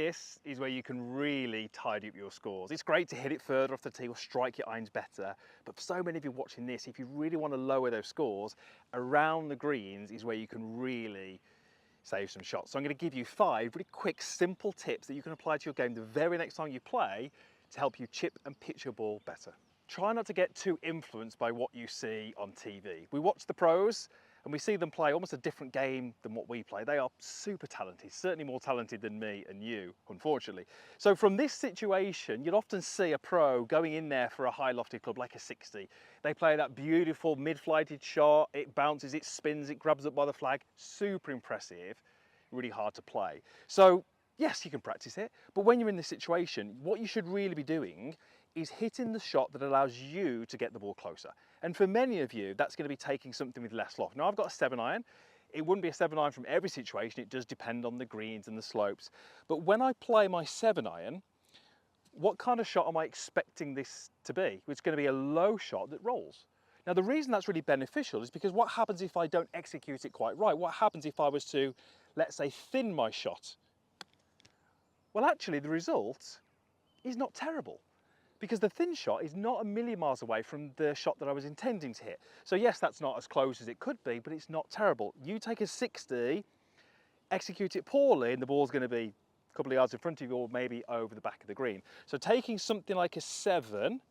this is where you can really tidy up your scores. It's great to hit it further off the tee or strike your irons better, but for so many of you watching this, if you really want to lower those scores, around the greens is where you can really save some shots. So I'm going to give you 5 really quick, simple tips that you can apply to your game the very next time you play to help you chip and pitch your ball better. Try not to get too influenced by what you see on TV. We watch the pros and we see them play almost a different game than what we play. They are super talented, certainly more talented than me and you, unfortunately. So from this situation, you'll often see a pro going in there for a high lofted club like a 60. They play that beautiful mid-flighted shot, it bounces, it spins, it grabs up by the flag, super impressive, really hard to play. So yes, you can practice it, but when you're in this situation, what you should really be doing is hitting the shot that allows you to get the ball closer. And for many of you, that's going to be taking something with less loft. Now I've got a 7-iron. It wouldn't be a 7-iron from every situation. It does depend on the greens and the slopes. But when I play my 7-iron, what kind of shot am I expecting this to be? It's going to be a low shot that rolls. Now the reason that's really beneficial is because what happens if I don't execute it quite right? What happens if I was to, let's say, thin my shot? Well, actually the result is not terrible, because the thin shot is not a million miles away from the shot that I was intending to hit. So yes, that's not as close as it could be, but it's not terrible. You take a 60, execute it poorly, and the ball's going to be a couple of yards in front of you or maybe over the back of the green. So taking something like a 7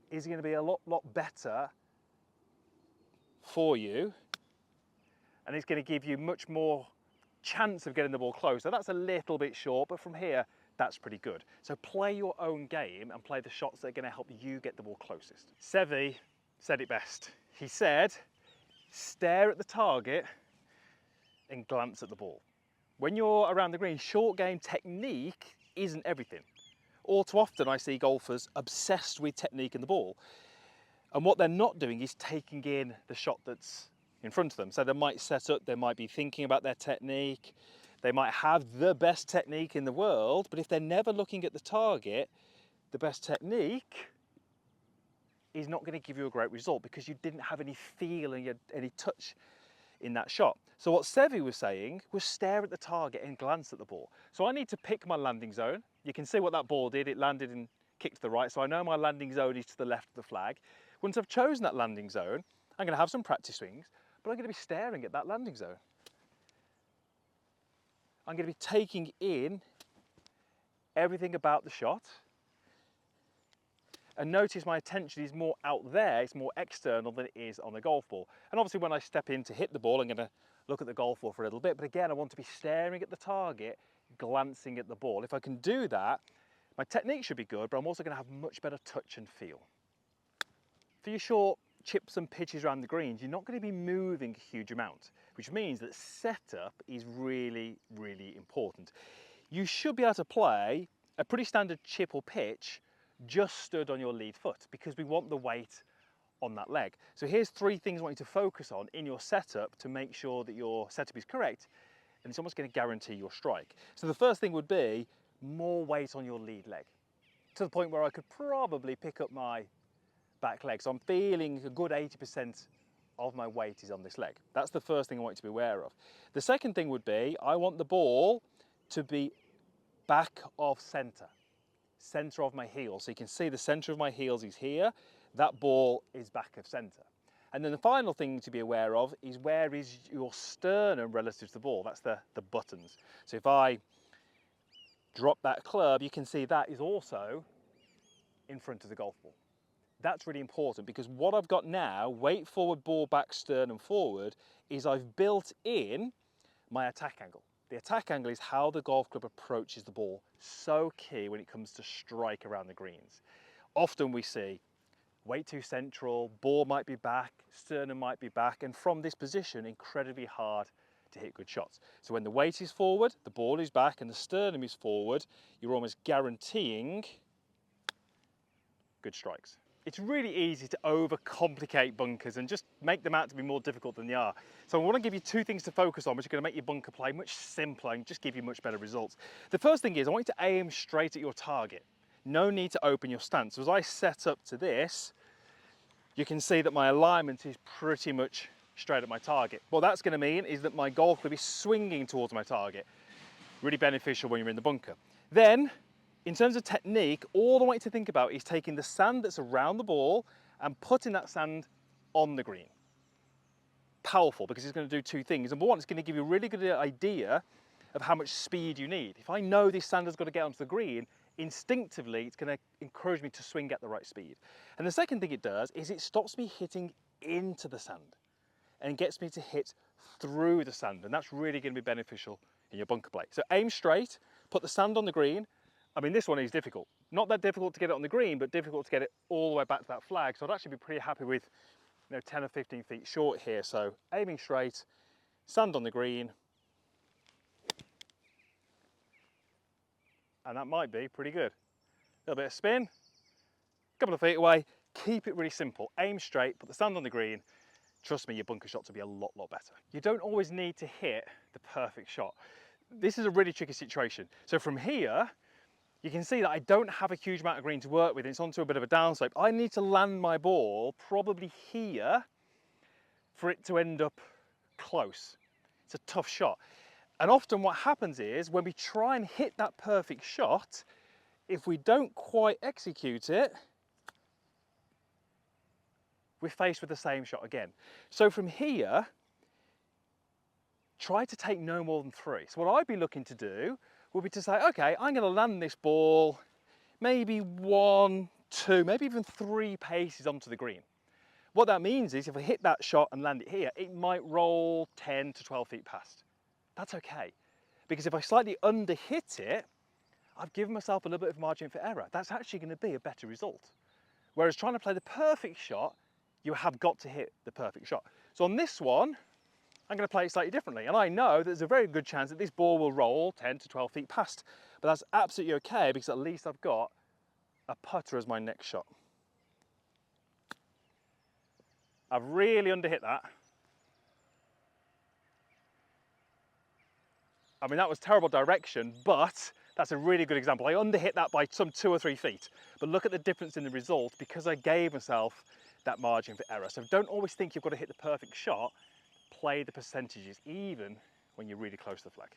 is going to be a lot better for you, and it's going to give you much more chance of getting the ball closer. That's a little bit short, but from here, that's pretty good. So play your own game and play the shots that are going to help you get the ball closest. Seve said it best. He said, stare at the target and glance at the ball. When you're around the green, short game technique isn't everything. All too often I see golfers obsessed with technique and the ball. And what they're not doing is taking in the shot that's in front of them. So they might set up, they might be thinking about their technique, they might have the best technique in the world, but if they're never looking at the target, the best technique is not going to give you a great result because you didn't have any feel and any touch in that shot. So what Seve was saying was stare at the target and glance at the ball. So I need to pick my landing zone. You can see what that ball did. It landed and kicked to the right. So I know my landing zone is to the left of the flag. Once I've chosen that landing zone, I'm going to have some practice swings, but I'm going to be staring at that landing zone. I'm going to be taking in everything about the shot. And notice my attention is more out there, it's more external than it is on the golf ball. And obviously when I step in to hit the ball, I'm going to look at the golf ball for a little bit. But again, I want to be staring at the target, glancing at the ball. If I can do that, my technique should be good, but I'm also going to have much better touch and feel. For your short chips and pitches around the greens, you're not going to be moving a huge amount, which means that setup is really important. You should be able to play a pretty standard chip or pitch just stood on your lead foot because we want the weight on that leg. So here's 3 things I want you to focus on in your setup to make sure that your setup is correct, and it's almost going to guarantee your strike. So the first thing would be more weight on your lead leg, to the point where I could probably pick up my back leg. So I'm feeling a good 80% of my weight is on this leg. That's the first thing I want you to be aware of. The second thing would be, I want the ball to be back of center of my heels. So you can see the center of my heels is here. That ball is back of center. And then the final thing to be aware of is where is your sternum relative to the ball. That's the buttons. So if I drop that club, you can see that is also in front of the golf ball. That's really important because what I've got now, weight forward, ball back, sternum forward, is I've built in my attack angle. The attack angle is how the golf club approaches the ball. So key when it comes to strike around the greens. Often we see weight too central, ball might be back, sternum might be back, and from this position, incredibly hard to hit good shots. So when the weight is forward, the ball is back, and the sternum is forward, you're almost guaranteeing good strikes. It's really easy to overcomplicate bunkers and just make them out to be more difficult than they are. So I want to give you 2 things to focus on, which are going to make your bunker play much simpler and just give you much better results. The first thing is I want you to aim straight at your target. No need to open your stance. So as I set up to this, you can see that my alignment is pretty much straight at my target. What that's going to mean is that my golf club is swinging towards my target. Really beneficial when you're in the bunker. Then, in terms of technique, all I want you to think about is taking the sand that's around the ball and putting that sand on the green. Powerful, because it's going to do two things. Number one, it's going to give you a really good idea of how much speed you need. If I know this sand has got to get onto the green, instinctively it's going to encourage me to swing at the right speed. And the second thing it does is it stops me hitting into the sand and gets me to hit through the sand, and that's really going to be beneficial in your bunker play. So aim straight, put the sand on the green. I mean, this one is difficult. Not that difficult to get it on the green, but difficult to get it all the way back to that flag. So I'd actually be pretty happy with 10 or 15 feet short here. So aiming straight, sand on the green, and that might be pretty good. A little bit of spin, a couple of feet away. Keep it really simple. Aim straight, put the sand on the green. Trust me, your bunker shots will be a lot better. You don't always need to hit the perfect shot. This is a really tricky situation. So from here, you can see that I don't have a huge amount of green to work with. It's onto a bit of a downslope. I need to land my ball probably here for it to end up close. It's a tough shot. And often what happens is when we try and hit that perfect shot, if we don't quite execute it, we're faced with the same shot again. So from here, try to take no more than 3. So what I'd be looking to do would be to say, okay, I'm going to land this ball maybe 1, 2, maybe even 3 paces onto the green. What that means is if I hit that shot and land it here, it might roll 10 to 12 feet past. That's okay, because if I slightly under-hit it, I've given myself a little bit of margin for error. That's actually going to be a better result. Whereas trying to play the perfect shot, you have got to hit the perfect shot. So on this one, I'm going to play it slightly differently. And I know there's a very good chance that this ball will roll 10 to 12 feet past. But that's absolutely okay, because at least I've got a putter as my next shot. I've really underhit that. I mean, that was terrible direction, but that's a really good example. I underhit that by some 2 or 3 feet. But look at the difference in the result because I gave myself that margin for error. So don't always think you've got to hit the perfect shot. Play the percentages, even when you're really close to the flag.